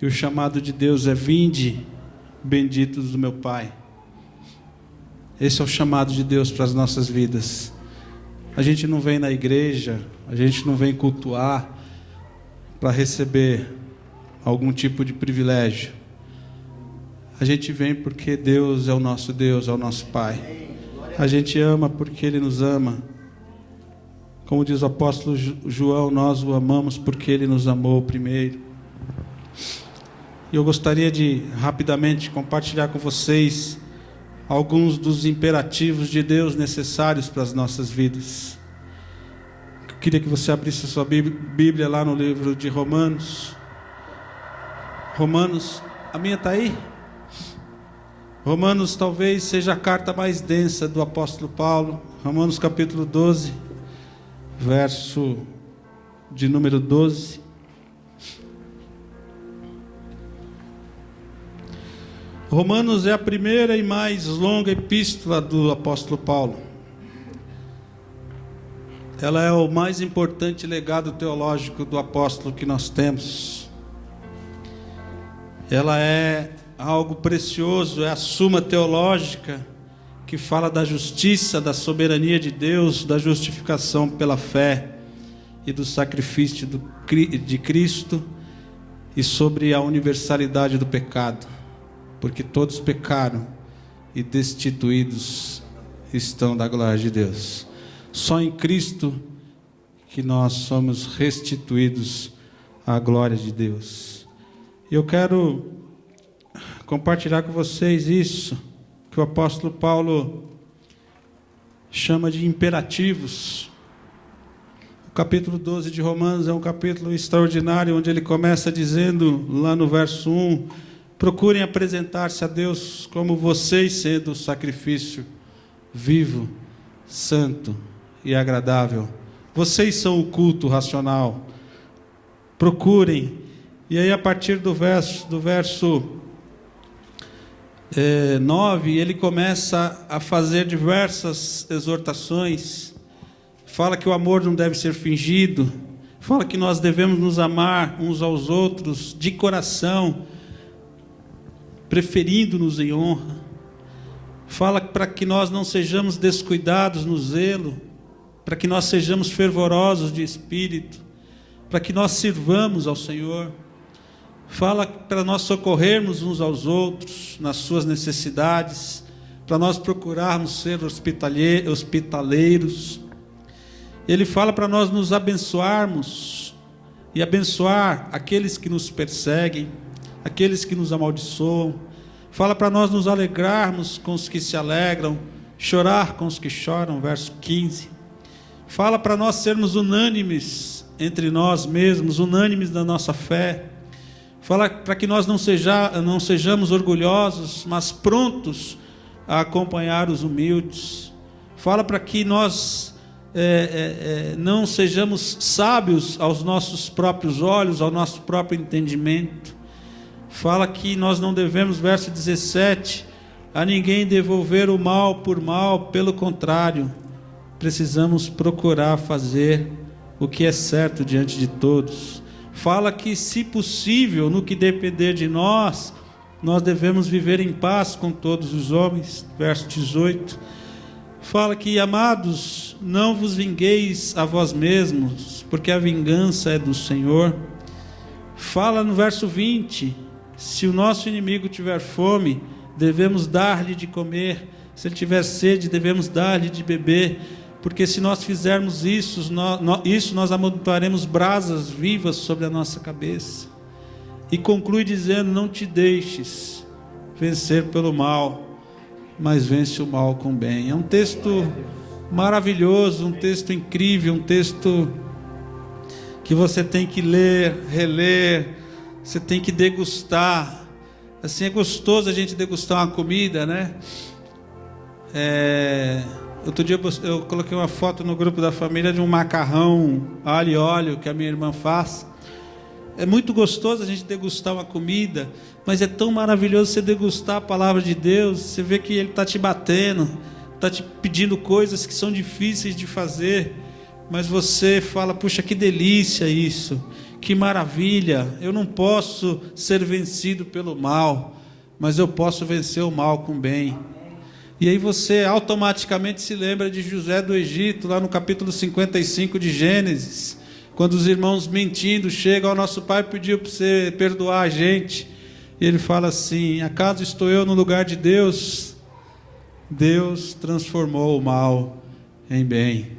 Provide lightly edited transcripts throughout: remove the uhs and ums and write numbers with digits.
E o chamado de Deus é: vinde, benditos do meu Pai. Esse é o chamado de Deus para as nossas vidas. A gente não vem na igreja, a gente não vem cultuar para receber algum tipo de privilégio. A gente vem porque Deus é o nosso Deus, é o nosso Pai. A gente ama porque Ele nos ama. Como diz o apóstolo João, nós o amamos porque Ele nos amou primeiro. E eu gostaria de rapidamente compartilhar com vocês alguns dos imperativos de Deus necessários para as nossas vidas. Eu queria que você abrisse a sua Bíblia lá no livro de Romanos. Romanos, a minha está aí? Romanos talvez seja a carta mais densa do apóstolo Paulo. Romanos capítulo 12, verso de número 12. Romanos é a primeira e mais longa epístola do apóstolo Paulo. Ela é o mais importante legado teológico do apóstolo que nós temos. Ela é algo precioso, é a suma teológica que fala da justiça, da soberania de Deus, da justificação pela fé e do sacrifício de Cristo, e sobre a universalidade do pecado, porque todos pecaram e destituídos estão da glória de Deus. Só em Cristo que nós somos restituídos à glória de Deus. E eu quero compartilhar com vocês isso que o apóstolo Paulo chama de imperativos. O capítulo 12 de Romanos é um capítulo extraordinário, onde ele começa dizendo, lá no verso 1, procurem apresentar-se a Deus como vocês, sendo o sacrifício vivo, santo e agradável. Vocês são o culto racional. Procurem. E aí, a partir do verso 9, ele começa a fazer diversas exortações. Fala que o amor não deve ser fingido. Fala que nós devemos nos amar uns aos outros de coração, preferindo-nos em honra. Fala para que nós não sejamos descuidados no zelo, para que nós sejamos fervorosos de espírito, para que nós sirvamos ao Senhor. Fala para nós socorrermos uns aos outros nas suas necessidades, para nós procurarmos ser hospitaleiros. Ele fala para nós nos abençoarmos e abençoar aqueles que nos perseguem, aqueles que nos amaldiçoam. Fala para nós nos alegrarmos com os que se alegram, chorar com os que choram, verso 15. Fala para nós sermos unânimes entre nós mesmos, unânimes na nossa fé. Fala para que nós não sejamos orgulhosos, mas prontos a acompanhar os humildes. Fala para que nós não sejamos sábios aos nossos próprios olhos, ao nosso próprio entendimento. Fala que nós não devemos, verso 17, a ninguém devolver o mal por mal, pelo contrário, precisamos procurar fazer o que é certo diante de todos. Fala que, se possível, no que depender de nós, nós devemos viver em paz com todos os homens, verso 18. Fala que, amados, não vos vingueis a vós mesmos, porque a vingança é do Senhor. Fala no verso 20, se o nosso inimigo tiver fome, devemos dar-lhe de comer, se ele tiver sede, devemos dar-lhe de beber, porque se nós fizermos isso, nós amontoaremos brasas vivas sobre a nossa cabeça. E conclui dizendo, não te deixes vencer pelo mal, mas vence o mal com o bem. É um texto maravilhoso, um texto incrível, um texto que você tem que ler, reler, você tem que degustar. Assim, é gostoso a gente degustar uma comida, né? Outro dia eu coloquei uma foto no grupo da família de um macarrão alho e óleo que a minha irmã faz. É muito gostoso a gente degustar uma comida, mas é tão maravilhoso você degustar a palavra de Deus. Você vê que Ele está te batendo, está te pedindo coisas que são difíceis de fazer, mas você fala, puxa, que delícia isso, Que maravilha! Eu não posso ser vencido pelo mal, mas eu posso vencer o mal com o bem. E aí você automaticamente se lembra de José do Egito, lá no capítulo 55 de Gênesis, quando os irmãos mentindo chegam ao nosso pai e pediu para você perdoar a gente. E ele fala assim: acaso estou eu no lugar de Deus? Deus transformou o mal em bem.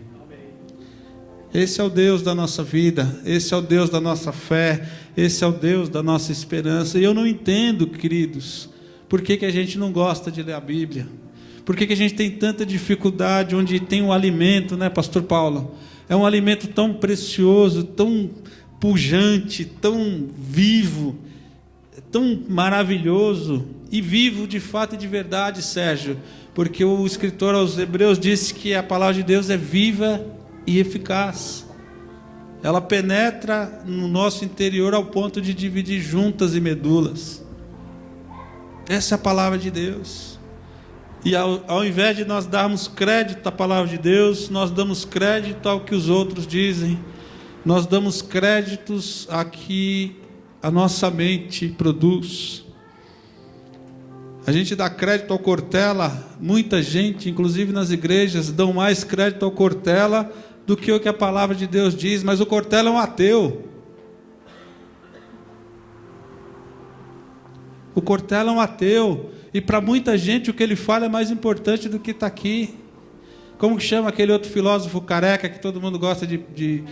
Esse é o Deus da nossa vida, esse é o Deus da nossa fé, esse é o Deus da nossa esperança. E eu não entendo, queridos, por que a gente não gosta de ler a Bíblia? Por que a gente tem tanta dificuldade onde tem um alimento, né, pastor Paulo? É um alimento tão precioso, tão pujante, tão vivo, tão maravilhoso, e vivo de fato e de verdade, Sérgio, porque o escritor aos Hebreus disse que a palavra de Deus é viva e eficaz. Ela penetra no nosso interior ao ponto de dividir juntas e medulas. Essa é a palavra de Deus. E ao invés de nós darmos crédito à palavra de Deus, nós damos crédito ao que os outros dizem. Nós damos créditos a que a nossa mente produz. A gente dá crédito ao Cortella. Muita gente, inclusive nas igrejas, dão mais crédito ao Cortella do que o que a palavra de Deus diz. Mas o Cortella é um ateu. O Cortella é um ateu. E para muita gente o que ele fala é mais importante do que está aqui. Como que chama aquele outro filósofo careca que todo mundo gosta de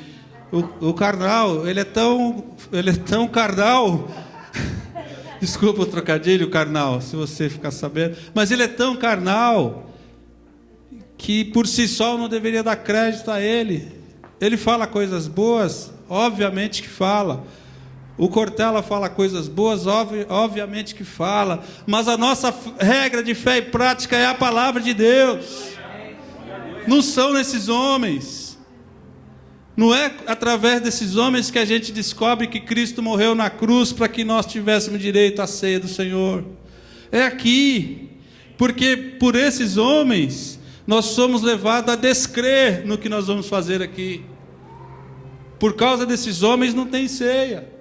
o Karnal? Ele é tão carnal. Desculpa o trocadilho, Karnal, se você ficar sabendo. Mas ele é tão carnal que por si só não deveria dar crédito a ele. Ele fala coisas boas, obviamente que fala. O Cortella fala coisas boas, obviamente que fala. Mas a nossa regra de fé e prática é a palavra de Deus. Não são esses homens. Não é através desses homens que a gente descobre que Cristo morreu na cruz para que nós tivéssemos direito à ceia do Senhor. É aqui. Porque por esses homens nós somos levados a descrer no que nós vamos fazer aqui. Por causa desses homens não tem ceia.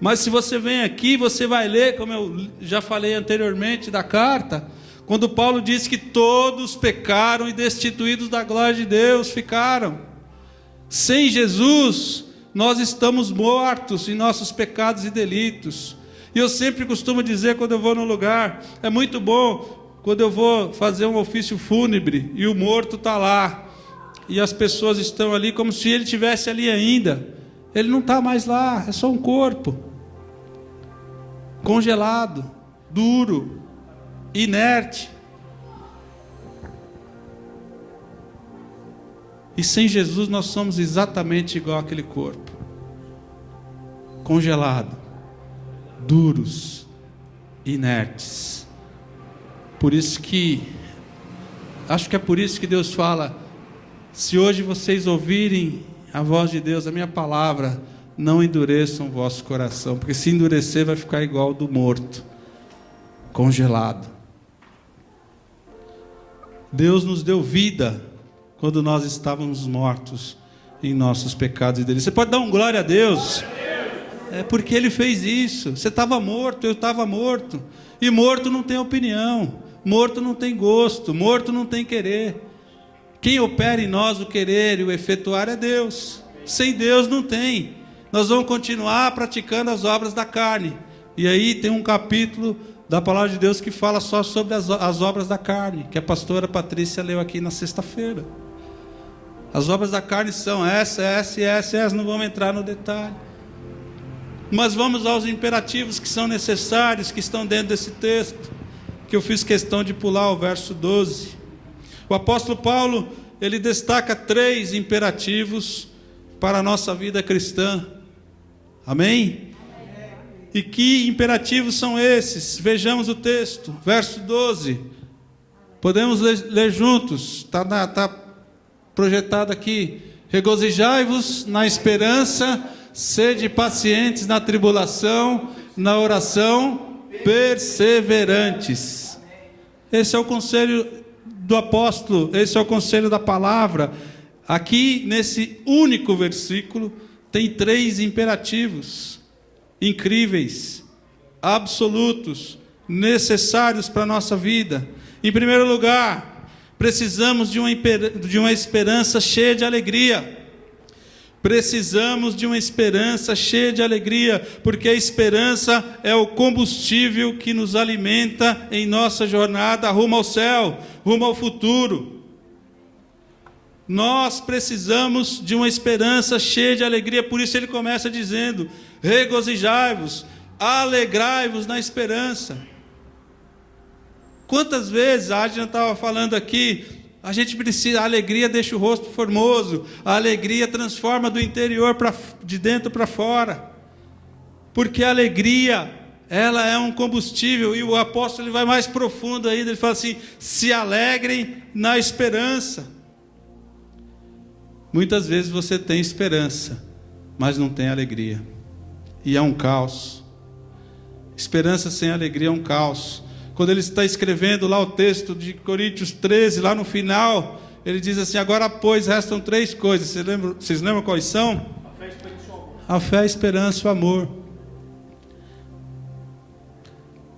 Mas se você vem aqui, você vai ler, como eu já falei anteriormente da carta, quando Paulo diz que todos pecaram e destituídos da glória de Deus ficaram. Sem Jesus, nós estamos mortos em nossos pecados e delitos. E eu sempre costumo dizer, quando eu vou num lugar, é muito bom quando eu vou fazer um ofício fúnebre e o morto está lá, e as pessoas estão ali como se ele estivesse ali ainda. Ele não está mais lá, é só um corpo congelado, duro, inerte. E sem Jesus nós somos exatamente igual àquele corpo, congelado, duros, inertes. Por isso que, acho que é por isso que Deus fala: se hoje vocês ouvirem a voz de Deus, a minha palavra, não endureçam o vosso coração, porque se endurecer vai ficar igual ao do morto, congelado. Deus nos deu vida quando nós estávamos mortos em nossos pecados e delitos. Você pode dar um glória a Deus? É porque Ele fez isso. Você estava morto, eu estava morto. E morto não tem opinião, morto não tem gosto, morto não tem querer. Quem opera em nós o querer e o efetuar é Deus. Sem Deus não tem. Nós vamos continuar praticando as obras da carne. E aí tem um capítulo da palavra de Deus que fala só sobre as obras da carne, que a pastora Patrícia leu aqui na sexta-feira. As obras da carne são essa, não vamos entrar no detalhe. Mas vamos aos imperativos que são necessários, que estão dentro desse texto, que eu fiz questão de pular o verso 12. O apóstolo Paulo, ele destaca 3 imperativos para a nossa vida cristã. Amém? E que imperativos são esses? Vejamos o texto, verso 12. Podemos ler juntos, está projetado aqui. Regozijai-vos na esperança, sede pacientes na tribulação, na oração, perseverantes. Esse é o conselho do apóstolo, esse é o conselho da palavra. Aqui, nesse único versículo, tem 3 imperativos incríveis, absolutos, necessários para a nossa vida. Em primeiro lugar, precisamos de uma esperança cheia de alegria. Precisamos de uma esperança cheia de alegria, porque a esperança é o combustível que nos alimenta em nossa jornada rumo ao céu, rumo ao futuro. Nós precisamos de uma esperança cheia de alegria, por isso ele começa dizendo: regozijai-vos, alegrai-vos na esperança. Quantas vezes, a Adriana estava falando aqui, a gente precisa, a alegria deixa o rosto formoso, a alegria transforma do interior de dentro para fora, porque a alegria, ela é um combustível, e o apóstolo ele vai mais profundo ainda, ele fala assim: se alegrem na esperança. Muitas vezes você tem esperança, mas não tem alegria, e é um caos. Esperança sem alegria é um caos. Quando ele está escrevendo lá o texto de Coríntios 13, lá no final, ele diz assim: agora pois restam 3 coisas. Vocês lembram quais são? A fé, a esperança e o amor.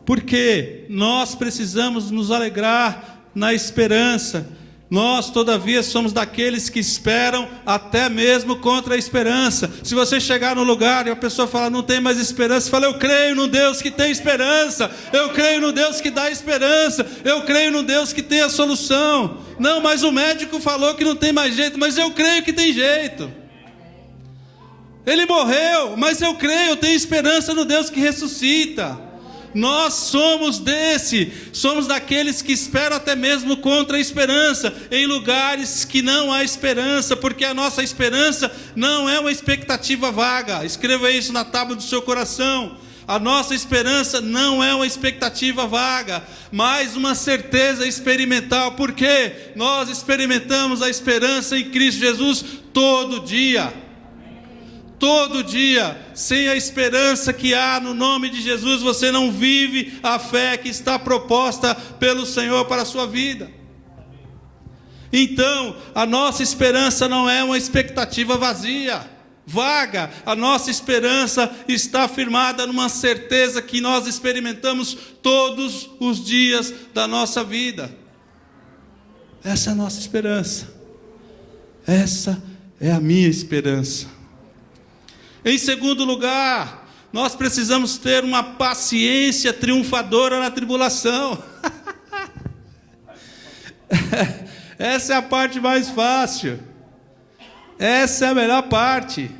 Porque nós precisamos nos alegrar na esperança. Nós, todavia, somos daqueles que esperam até mesmo contra a esperança. Se você chegar no lugar e a pessoa falar: não tem mais esperança, fala: eu creio no Deus que tem esperança, eu creio no Deus que dá esperança, eu creio no Deus que tem a solução. Não, mas o médico falou que não tem mais jeito, mas eu creio que tem jeito. Ele morreu, mas eu creio, eu tenho esperança no Deus que ressuscita. Nós somos somos daqueles que esperam até mesmo contra a esperança, em lugares que não há esperança, porque a nossa esperança não é uma expectativa vaga. Escreva isso na tábua do seu coração. A nossa esperança não é uma expectativa vaga, mas uma certeza experimental, porque nós experimentamos a esperança em Cristo Jesus todo dia. Todo dia, sem a esperança que há no nome de Jesus, você não vive a fé que está proposta pelo Senhor para a sua vida. Então, a nossa esperança não é uma expectativa vazia, vaga. A nossa esperança está firmada numa certeza que nós experimentamos todos os dias da nossa vida. Essa é a nossa esperança. Essa é a minha esperança. Em segundo lugar, nós precisamos ter uma paciência triunfadora na tribulação. Essa é a parte mais fácil. Essa é a melhor parte.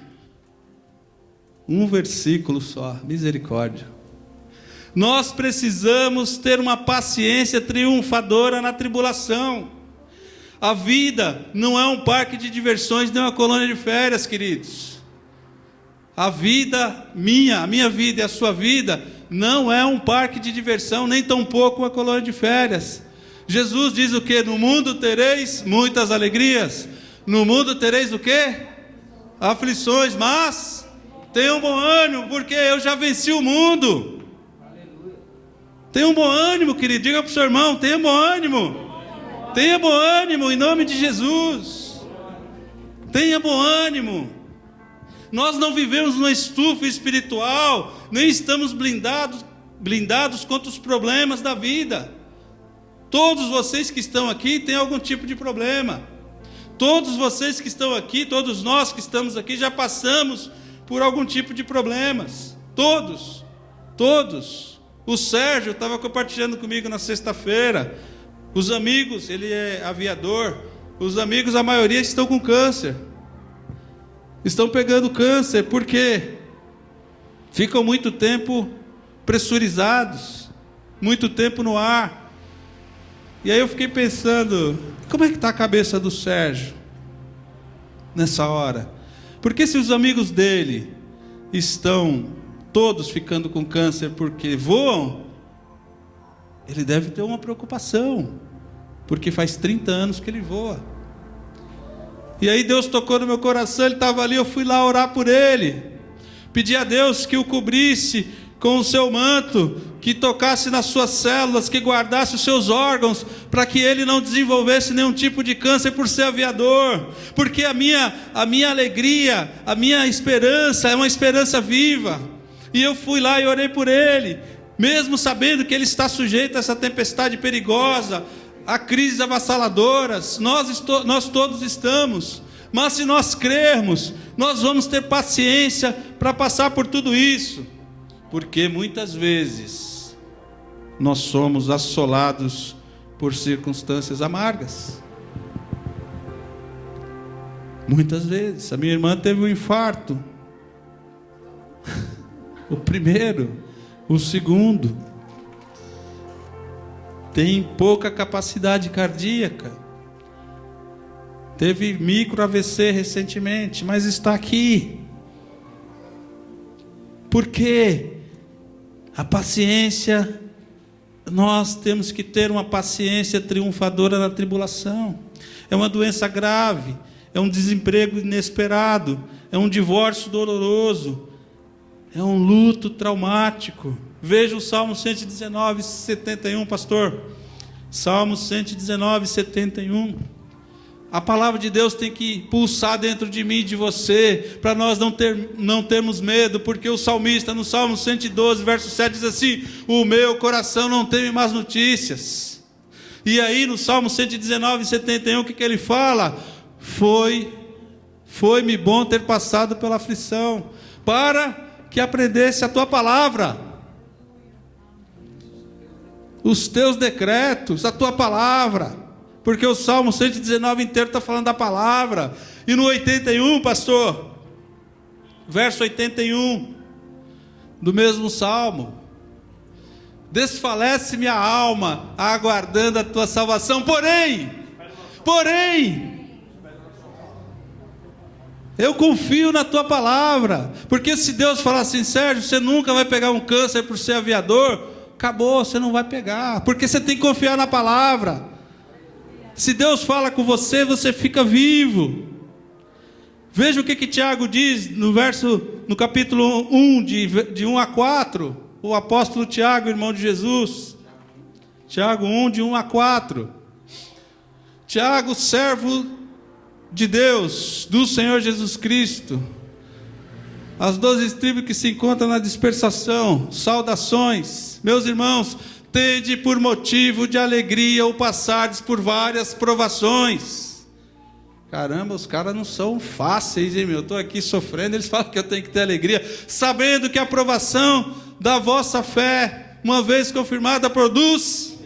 Um versículo só, misericórdia. Nós precisamos ter uma paciência triunfadora na tribulação. A vida não é um parque de diversões, nem uma colônia de férias, queridos. A minha vida e a sua vida não é um parque de diversão, nem tampouco uma colônia de férias. Jesus diz o quê? No mundo tereis muitas alegrias. No mundo tereis o quê? Aflições, mas tenham bom ânimo, porque eu já venci o mundo. Tenham bom ânimo, querido. Diga para o seu irmão: tenha bom ânimo. Tenha bom ânimo em nome de Jesus. Tenha bom ânimo. Nós não vivemos numa estufa espiritual, nem estamos blindados contra os problemas da vida. Todos vocês que estão aqui têm algum tipo de problema. Todos vocês que estão aqui, todos nós que estamos aqui, já passamos por algum tipo de problemas. Todos. O Sérgio estava compartilhando comigo na sexta-feira. Os amigos, ele é aviador. Os amigos, a maioria estão com câncer. Estão pegando câncer, porque ficam muito tempo pressurizados, muito tempo no ar. E aí eu fiquei pensando: como é que está a cabeça do Sérgio nessa hora? Porque se os amigos dele estão todos ficando com câncer porque voam, ele deve ter uma preocupação, porque faz 30 anos que ele voa. E aí Deus tocou no meu coração, ele estava ali, eu fui lá orar por ele, pedi a Deus que o cobrisse com o seu manto, que tocasse nas suas células, que guardasse os seus órgãos, para que ele não desenvolvesse nenhum tipo de câncer por ser aviador, porque a minha alegria, a minha esperança é uma esperança viva. E eu fui lá e orei por ele, mesmo sabendo que ele está sujeito a essa tempestade perigosa, a crises avassaladoras. Nós todos estamos, mas se nós crermos, nós vamos ter paciência para passar por tudo isso, porque muitas vezes nós somos assolados por circunstâncias amargas. Muitas vezes. A minha irmã teve um infarto, o primeiro, o segundo, tem pouca capacidade cardíaca, teve micro AVC recentemente, mas está aqui. Por quê? A paciência, nós temos que ter uma paciência triunfadora na tribulação. É uma doença grave, é um desemprego inesperado, é um divórcio doloroso, é um luto traumático. Veja o Salmo 119, 71, pastor. Salmo 119, 71. A palavra de Deus tem que pulsar dentro de mim e de você, para nós não termos medo, porque o salmista no Salmo 112, verso 7 diz assim: o meu coração não teme más notícias. E aí no Salmo 119, 71, o que ele fala? Foi-me bom ter passado pela aflição, para que aprendesse a tua palavra, os teus decretos, a tua palavra. Porque o Salmo 119 inteiro está falando da palavra. E no 81, pastor, verso 81, do mesmo Salmo: desfalece minha alma, aguardando a tua salvação. Porém, eu confio na tua palavra. Porque se Deus falar assim: Sérgio, você nunca vai pegar um câncer por ser aviador, acabou, você não vai pegar, porque você tem que confiar na palavra. Se Deus fala com você, você fica vivo. Veja o que Tiago diz no capítulo 1, de 1 a 4. O apóstolo Tiago, irmão de Jesus. Tiago 1, de 1 a 4. Tiago, servo de Deus, do Senhor Jesus Cristo. As 12 tribos que se encontram na dispersação, saudações. Meus irmãos, tende por motivo de alegria ou passardes por várias provações. Caramba, os caras não são fáceis, hein, meu? Eu estou aqui sofrendo, eles falam que eu tenho que ter alegria, sabendo que a provação da vossa fé, uma vez confirmada, produz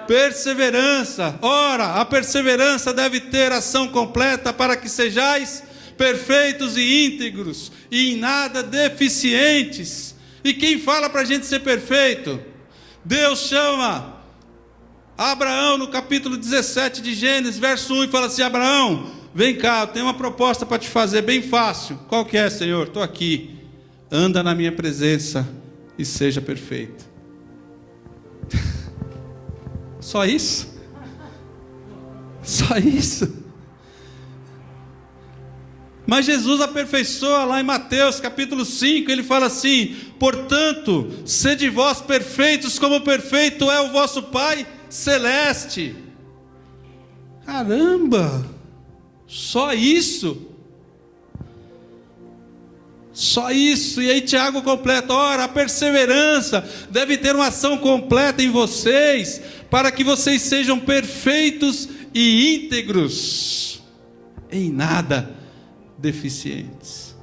perseverança. Ora, a perseverança deve ter ação completa, para que sejais perfeitos e íntegros, e em nada deficientes. E quem fala para a gente ser perfeito? Deus chama Abraão no capítulo 17 de Gênesis, verso 1, e fala assim: Abraão, vem cá, eu tenho uma proposta para te fazer, bem fácil. Qual que é, Senhor? Estou aqui. Anda na minha presença e seja perfeito. Só isso? Só isso? Mas Jesus aperfeiçoa lá em Mateus capítulo 5, ele fala assim: portanto, sede vós perfeitos, como perfeito é o vosso Pai Celeste. Caramba! Só isso? Só isso? E aí Tiago completa: ora, a perseverança deve ter uma ação completa em vocês, para que vocês sejam perfeitos e íntegros, em nada deficientes.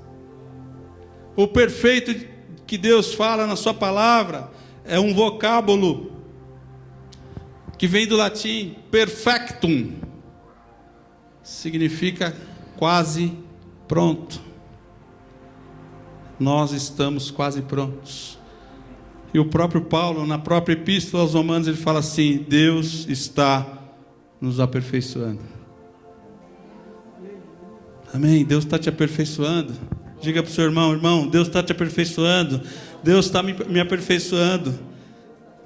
O perfeito que Deus fala na sua palavra é um vocábulo que vem do latim perfectum, significa quase pronto. Nós estamos quase prontos. E o próprio Paulo, na própria epístola aos Romanos, ele fala assim: Deus está nos aperfeiçoando. Amém? Deus está te aperfeiçoando. Diga para o seu irmão: irmão, Deus está te aperfeiçoando. Deus está me aperfeiçoando.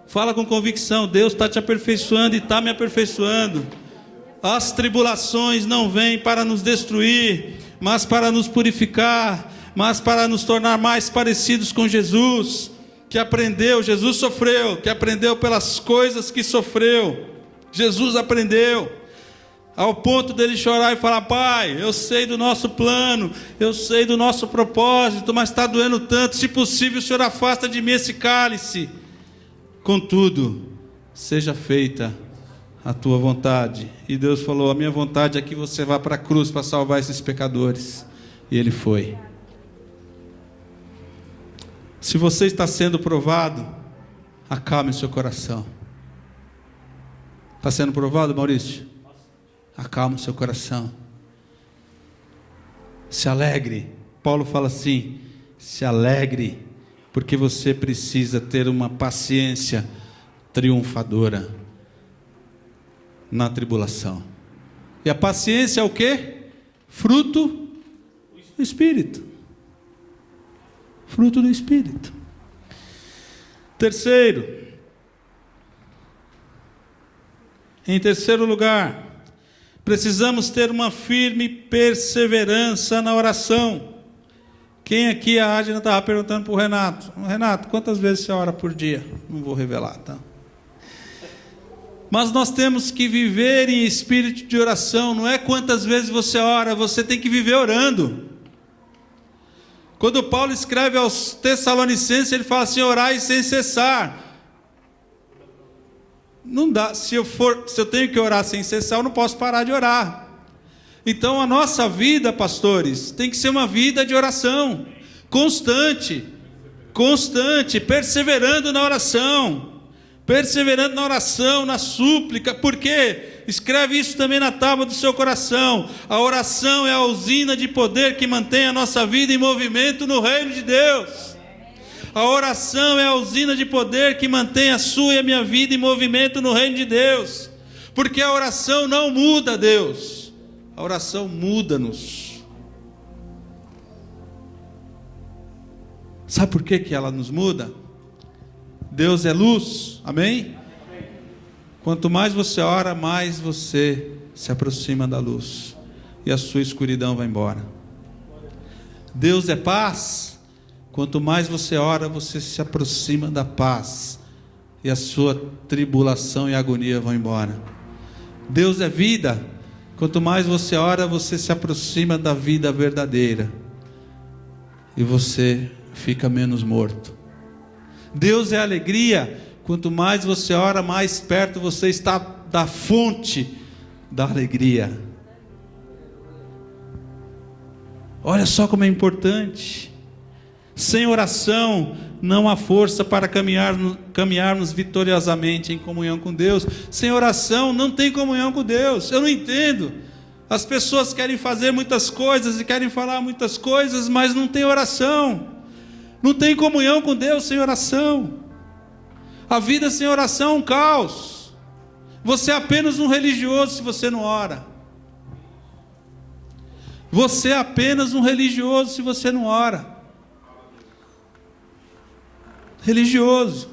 Fala com convicção: Deus está te aperfeiçoando e está me aperfeiçoando. As tribulações não vêm para nos destruir, mas para nos purificar, mas para nos tornar mais parecidos com Jesus. que aprendeu, Jesus sofreu, que aprendeu pelas coisas que sofreu. Jesus aprendeu, ao ponto dele chorar e falar: Pai, eu sei do nosso plano, eu sei do nosso propósito, mas está doendo tanto, se possível o Senhor afasta de mim esse cálice. Contudo, seja feita a tua vontade. E Deus falou: a minha vontade é que você vá para a cruz para salvar esses pecadores. E ele foi. Se você está sendo provado, acalme o seu coração. Está sendo provado, Maurício? Acalme o seu coração. Se alegre. Paulo fala assim: se alegre, porque você precisa ter uma paciência triunfadora na tribulação. E a paciência é o quê? Fruto do Espírito. Fruto do Espírito. Em terceiro lugar, precisamos ter uma firme perseverança na oração. Quem aqui, a Adna estava perguntando para o Renato: Renato, quantas vezes você ora por dia? Não vou revelar, tá? Mas nós temos que viver em espírito de oração. Não é quantas vezes você ora, você tem que viver orando. Quando Paulo escreve aos Tessalonicenses, ele fala assim: orai sem cessar. Não dá, se eu tenho que orar sem cessar, eu não posso parar de orar. Então a nossa vida, pastores, tem que ser uma vida de oração, constante, perseverando na oração, na súplica. Por quê? Escreve isso também na tábua do seu coração. A oração é a usina de poder que mantém a nossa vida em movimento no reino de Deus. A oração é a usina de poder que mantém a sua e a minha vida em movimento no reino de Deus. Porque a oração não muda Deus, a oração muda-nos. Sabe por que ela nos muda? Deus é luz, amém? Quanto mais você ora, mais você se aproxima da luz, e a sua escuridão vai embora. Deus é paz. Quanto mais você ora, você se aproxima da paz, e a sua tribulação e agonia vão embora. Deus é vida. Quanto mais você ora, você se aproxima da vida verdadeira, e você fica menos morto. Deus é alegria. Quanto mais você ora, mais perto você está da fonte da alegria. Olha só como é importante. Sem oração não há força para caminharmos vitoriosamente em comunhão com Deus. Sem oração não tem comunhão com Deus. Eu não entendo. As pessoas querem fazer muitas coisas e querem falar muitas coisas, mas não tem oração. Não tem comunhão com Deus sem oração. A vida sem oração é um caos. Você é apenas um religioso se você não ora. Você é apenas um religioso se você não ora. Religioso,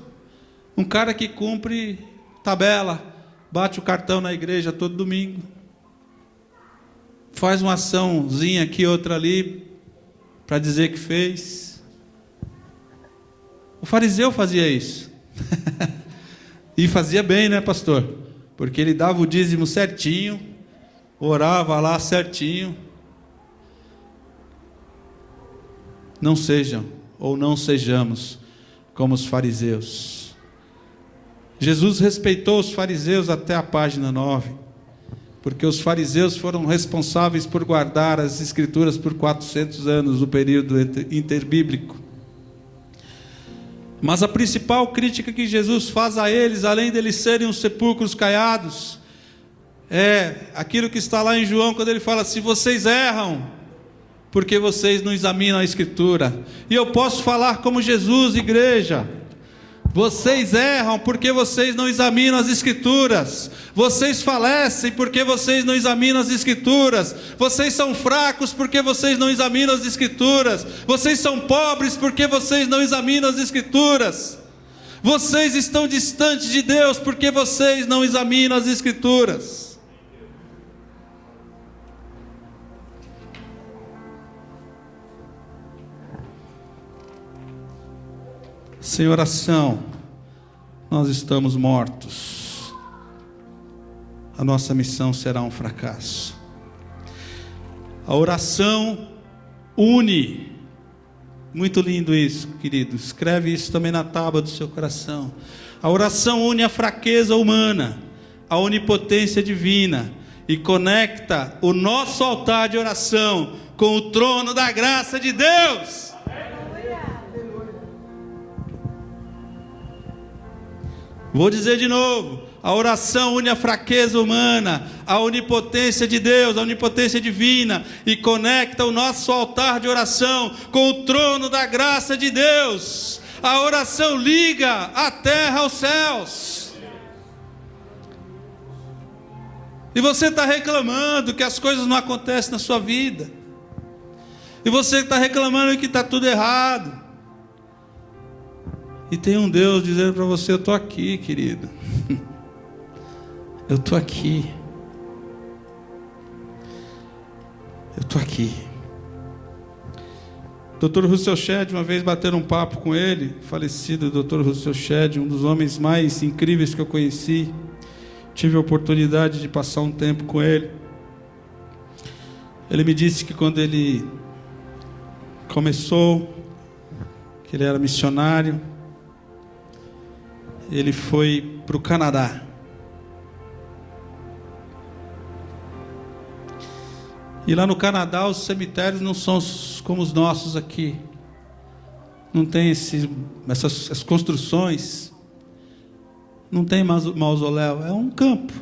um cara que cumpre tabela, bate o cartão na igreja todo domingo, faz uma açãozinha aqui, outra ali, para dizer que fez. O fariseu fazia isso. E fazia bem, né, pastor? Porque ele dava o dízimo certinho, orava lá certinho. Não sejam, ou não sejamos como os fariseus. Jesus respeitou os fariseus até a página 9, porque os fariseus foram responsáveis por guardar as escrituras por 400 anos, o período interbíblico. Mas a principal crítica que Jesus faz a eles, além deles serem os sepulcros caiados, é aquilo que está lá em João, quando ele fala assim: vocês erram, porque vocês não examinam a Escritura. E eu posso falar como Jesus, igreja: vocês erram porque vocês não examinam as Escrituras. Vocês falecem porque vocês não examinam as Escrituras. Vocês são fracos porque vocês não examinam as Escrituras. Vocês são pobres porque vocês não examinam as Escrituras. Vocês estão distantes de Deus porque vocês não examinam as Escrituras. Sem oração, nós estamos mortos. A nossa missão será um fracasso. A oração une. Muito lindo isso, querido. Escreve isso também na tábua do seu coração. A oração une a fraqueza humana, a onipotência divina, e conecta o nosso altar de oração com o trono da graça de Deus. Vou dizer de novo. A oração une a fraqueza humana, a onipotência de Deus, a onipotência divina, e conecta o nosso altar de oração com o trono da graça de Deus. A oração liga a terra aos céus. E você está reclamando que as coisas não acontecem na sua vida, e você está reclamando que está tudo errado, e tem um Deus dizendo para você: eu estou aqui, querido. Eu estou aqui. Eu estou aqui. Dr. Russell Shedd, uma vez bateram um papo com ele, falecido Dr. Russell Shedd, um dos homens mais incríveis que eu conheci. Tive a oportunidade de passar um tempo com ele. Ele me disse que quando ele começou, que ele era missionário, ele foi para o Canadá. E lá no Canadá os cemitérios não são como os nossos aqui. Não tem essas construções. Não tem mausoléu. É um campo.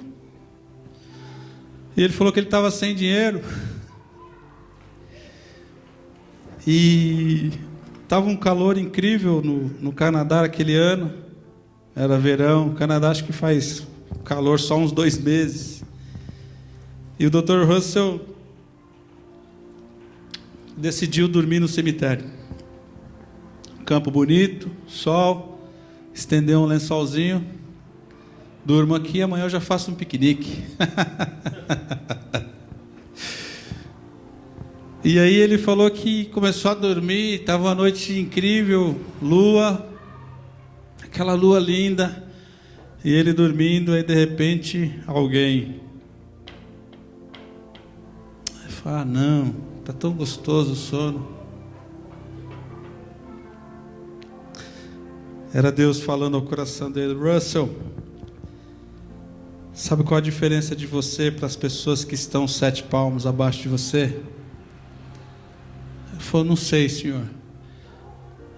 E ele falou que ele estava sem dinheiro. E estava um calor incrível no Canadá aquele ano. Era verão. O Canadá acho que faz calor só uns 2 meses. E o Dr. Russell decidiu dormir no cemitério. Campo bonito, sol, estendeu um lençolzinho. Durmo aqui, amanhã eu já faço um piquenique. E aí ele falou que começou a dormir, estava uma noite incrível, lua, aquela lua linda, e ele dormindo, aí de repente alguém fala: não, está tão gostoso o sono. Era Deus falando ao coração dele: Russell, sabe qual a diferença de você para as pessoas que estão 7 palmos abaixo de você? Ele falou: não sei, senhor.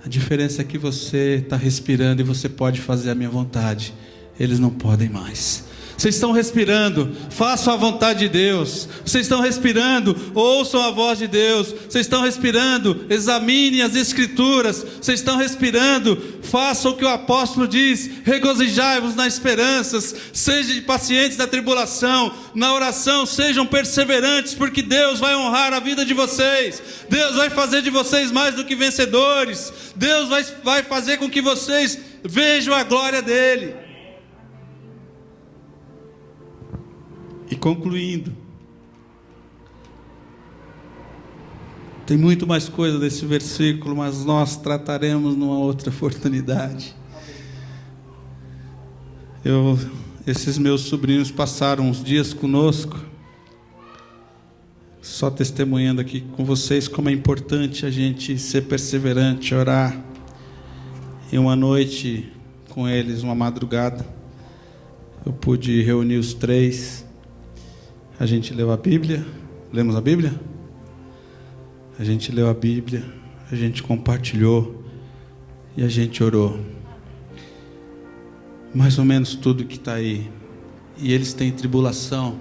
A diferença é que você está respirando e você pode fazer a minha vontade. Eles não podem mais. Vocês estão respirando, façam a vontade de Deus. Vocês estão respirando, ouçam a voz de Deus. Vocês estão respirando, examinem as Escrituras. Vocês estão respirando, façam o que o apóstolo diz: regozijai-vos nas esperanças, sejam pacientes na tribulação, na oração sejam perseverantes, porque Deus vai honrar a vida de vocês. Deus vai fazer de vocês mais do que vencedores. Deus vai fazer com que vocês vejam a glória dele. E concluindo, tem muito mais coisa desse versículo, mas nós trataremos numa outra oportunidade. Esses meus sobrinhos passaram uns dias conosco, só testemunhando aqui com vocês como é importante a gente ser perseverante, orar. E uma noite com eles, uma madrugada, eu pude reunir os 3. A gente leu a Bíblia. Lemos a Bíblia? A gente leu a Bíblia, a gente compartilhou e a gente orou. Mais ou menos tudo que está aí. E eles têm tribulação.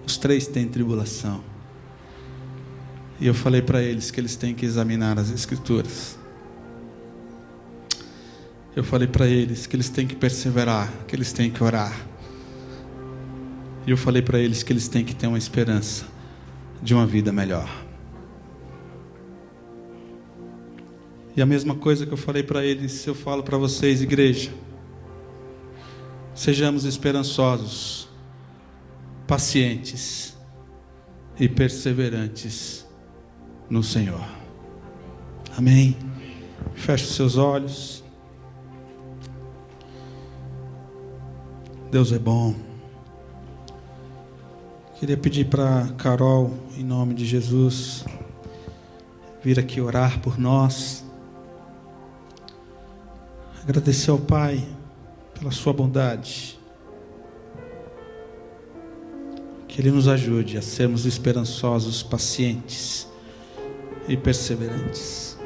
Os 3 têm tribulação. E eu falei para eles que eles têm que examinar as Escrituras. Eu falei para eles que eles têm que perseverar, que eles têm que orar. E eu falei para eles que eles têm que ter uma esperança de uma vida melhor. E a mesma coisa que eu falei para eles, eu falo para vocês, igreja. Sejamos esperançosos, pacientes e perseverantes no Senhor. Amém? Feche os seus olhos. Deus é bom. Queria pedir para Carol, em nome de Jesus, vir aqui orar por nós. Agradecer ao Pai pela sua bondade. Que Ele nos ajude a sermos esperançosos, pacientes e perseverantes.